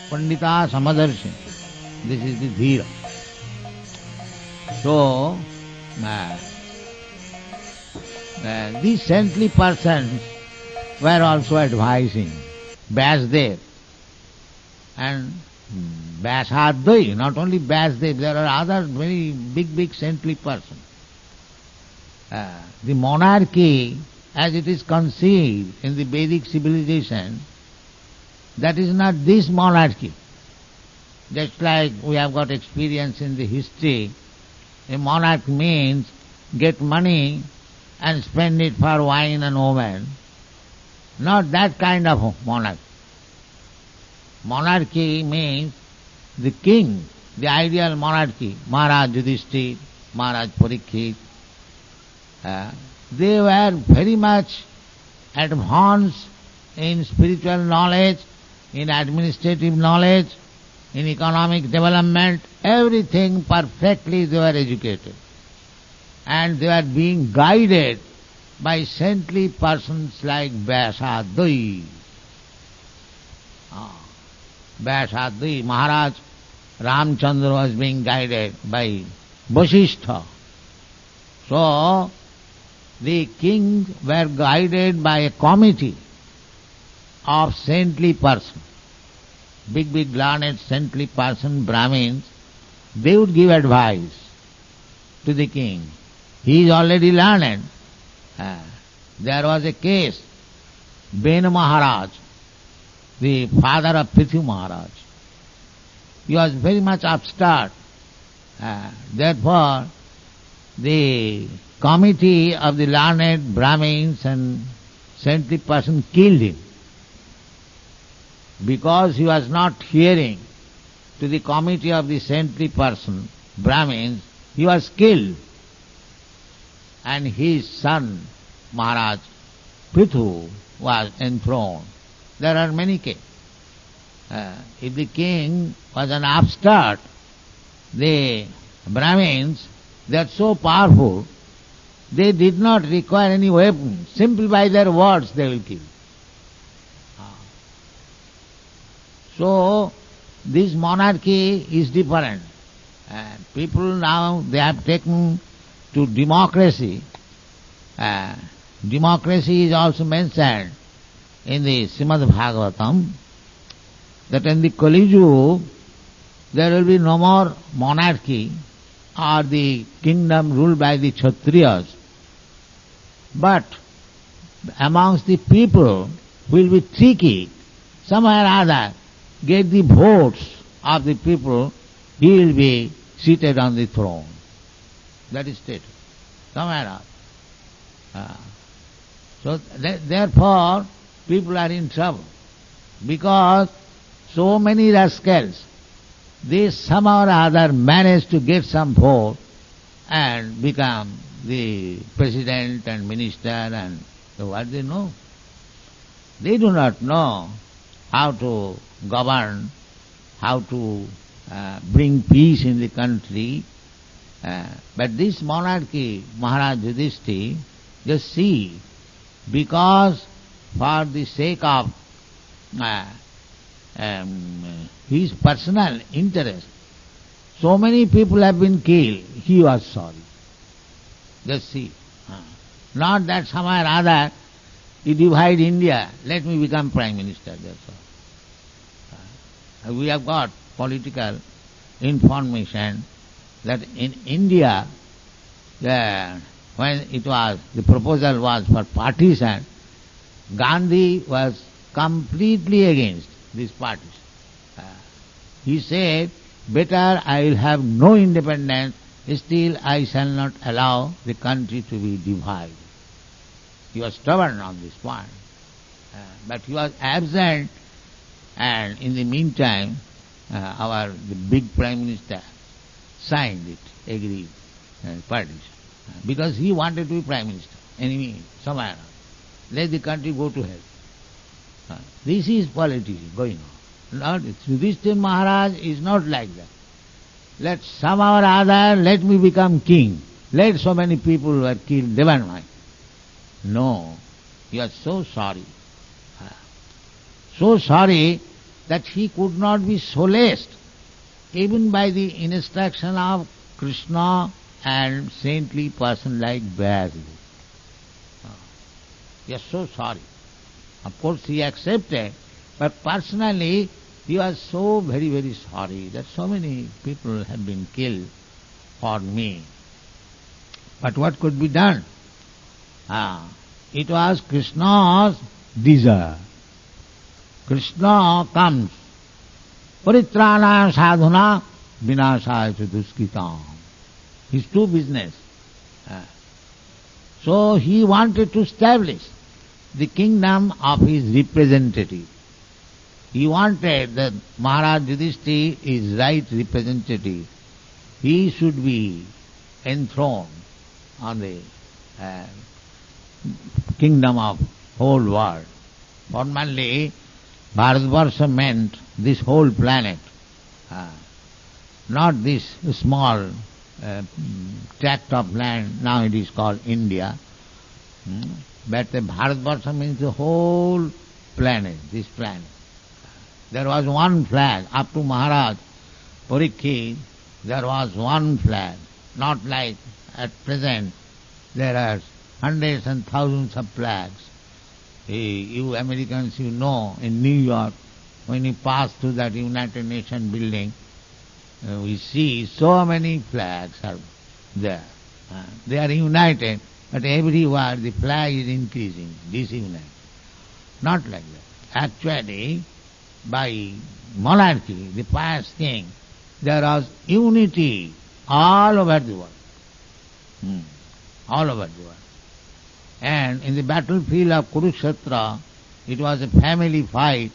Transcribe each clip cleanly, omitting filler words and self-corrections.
Pandita Samadarshi. This is the Dhira. So, uh, these saintly persons were also advising Vyasdev and Vyasadvai, not only Vyasdev, there are other very big saintly persons. The monarchy, as it is conceived in the Vedic civilization, that is not this monarchy. Just like we have got experience in the history, a monarch means get money and spend it for wine and women. Not that kind of monarch. Monarchy means the king, the ideal monarchy, Maharaj Yudhishthira, Maharaj Parikshit. They were very much advanced in spiritual knowledge, in administrative knowledge, in economic development, everything perfectly they were educated. And they were being guided by saintly persons like Vyasadvai. Vyasadvai, Maharaj Ramchandra was being guided by Vasishtha. So, the kings were guided by a committee of saintly persons. Big learned saintly person, Brahmins, they would give advice to the king. He is already learned. There was a case, Ben Maharaj, the father of Prithu Maharaj. He was very much upstart. Therefore, the committee of the learned Brahmins and saintly person killed him. Because he was not hearing to the committee of the saintly person, Brahmins, he was killed. And his son, Maharaj Prithu, was enthroned. There are many cases. If the king was an upstart, the Brahmins, they are so powerful, they did not require any weapon. Simply by their words they will kill. So, this monarchy is different. People now, they have taken to democracy. Democracy is also mentioned in the Srimad Bhagavatam, that in the Kali Yuga, there will be no more monarchy or the kingdom ruled by the Kshatriyas. But amongst the people will be tricky, somehow or other, get the votes of the people, he will be seated on the throne. That is stated. Somewhere else. So therefore, people are in trouble. Because so many rascals, they somehow or other manage to get some vote and become the president and minister and what they know. They do not know how to govern, how to bring peace in the country. But this monarchy, Maharaj Yudhishthira, just see, because for the sake of his personal interest, so many people have been killed, he was sorry. Just see. Not that somehow or other, you divide India, let me become Prime Minister, that's all. We have got political information that in India, when it was, the proposal was for partition, Gandhi was completely against this partition. He said, better I will have no independence, still I shall not allow the country to be divided. He was stubborn on this point. But he was absent, and in the meantime, the big Prime Minister signed it, agreed, partition. Because he wanted to be Prime Minister, anyway, somewhere. Let the country go to hell. This is politics going on. Not Yudhishthira Maharaj is not like that. Let somehow or other, let me become king. Let so many people were killed, never mind. No, he was so sorry. So sorry that he could not be solaced even by the instruction of Krishna and saintly person like Vyasdev. He is so sorry. Of course he accepted, but personally he was so very, very sorry that so many people have been killed for me. But what could be done? It was Krishna's desire. Krishna comes, Paritrana sadhuna vinashaya duskitam. His true business. So he wanted to establish the kingdom of his representative. He wanted that Maharaj Yudhishthira is right representative. He should be enthroned on the kingdom of whole world. Formerly, Bharatvarsha meant this whole planet, not this small tract of land, now it is called India. But the Bharatvarsha means the whole planet, this planet. There was one flag, up to Maharaj Parikshit, there was one flag, not like at present there are hundreds and thousands of flags. You Americans, you know, in New York, when you pass through that United Nations building, we see so many flags are there. They are united, but everywhere the flag is increasing, disunited. Not like that. Actually, by monarchy, the pious king, there was unity all over the world. All over the world. And in the battlefield of Kurukshetra, it was a family fight.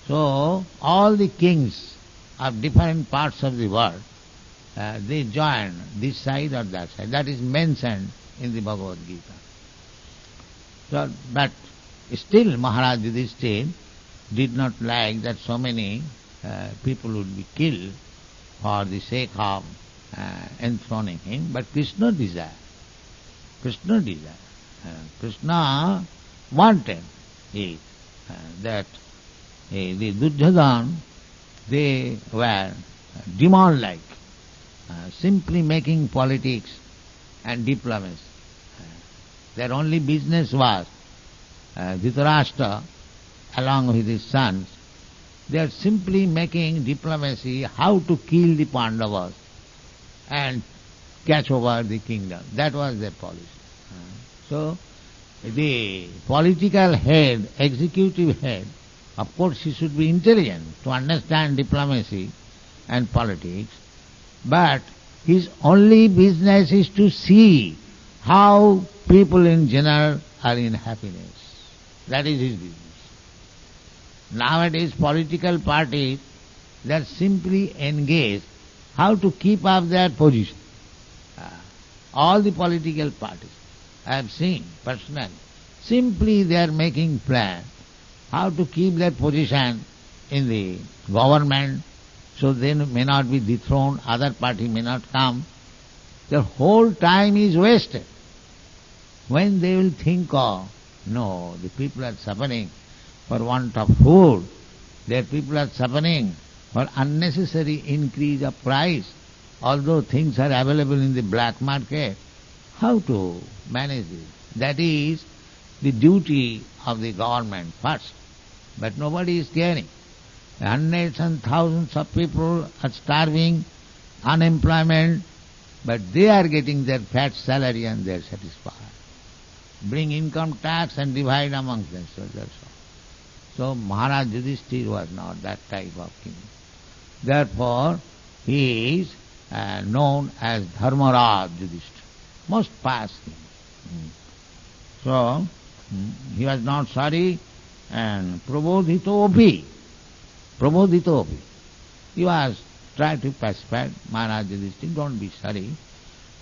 So all the kings of different parts of the world, they joined this side or that side. That is mentioned in the Bhagavad Gita. So, but still Maharaj Yudhishthira did not like that so many people would be killed for the sake of enthroning him. But Krishna desired. Krishna desired. Krishna wanted that the Duryodhana, they were demon-like, simply making politics and diplomacy. Their only business was Dhritarashtra, along with his sons, they are simply making diplomacy how to kill the Pandavas and catch over the kingdom. That was their policy. So, the political head, executive head, of course he should be intelligent to understand diplomacy and politics, but his only business is to see how people in general are in happiness. That is his business. Nowadays political parties, they are simply engaged how to keep up their position. All the political parties, I have seen personally, simply they are making plans how to keep their position in the government so they may not be dethroned, other party may not come. Their whole time is wasted. When they will think of, no, the people are suffering for want of food, their people are suffering for unnecessary increase of price, although things are available in the black market, how to manage this? That is the duty of the government first. But nobody is caring. Hundreds and thousands of people are starving, unemployment, but they are getting their fat salary and they are satisfied. Bring income tax and divide amongst themselves, that's all. So Maharaj Yudhishthira was not that type of king. Therefore, he is known as Dharmaraj Yudhishthira, most pious king. So, he was not sorry, and Prabodhitopi, he was trying to pacify Maharaj Yudhishthira, don't be sorry,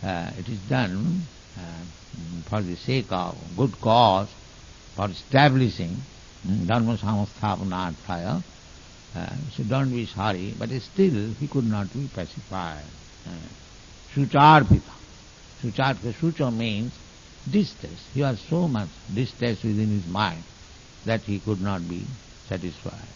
it is done for the sake of good cause, for establishing Dharma Samasthapanarthaya, so don't be sorry, but still he could not be pacified. Sucharpita. Sucha means distress. He was so much distressed within his mind that he could not be satisfied.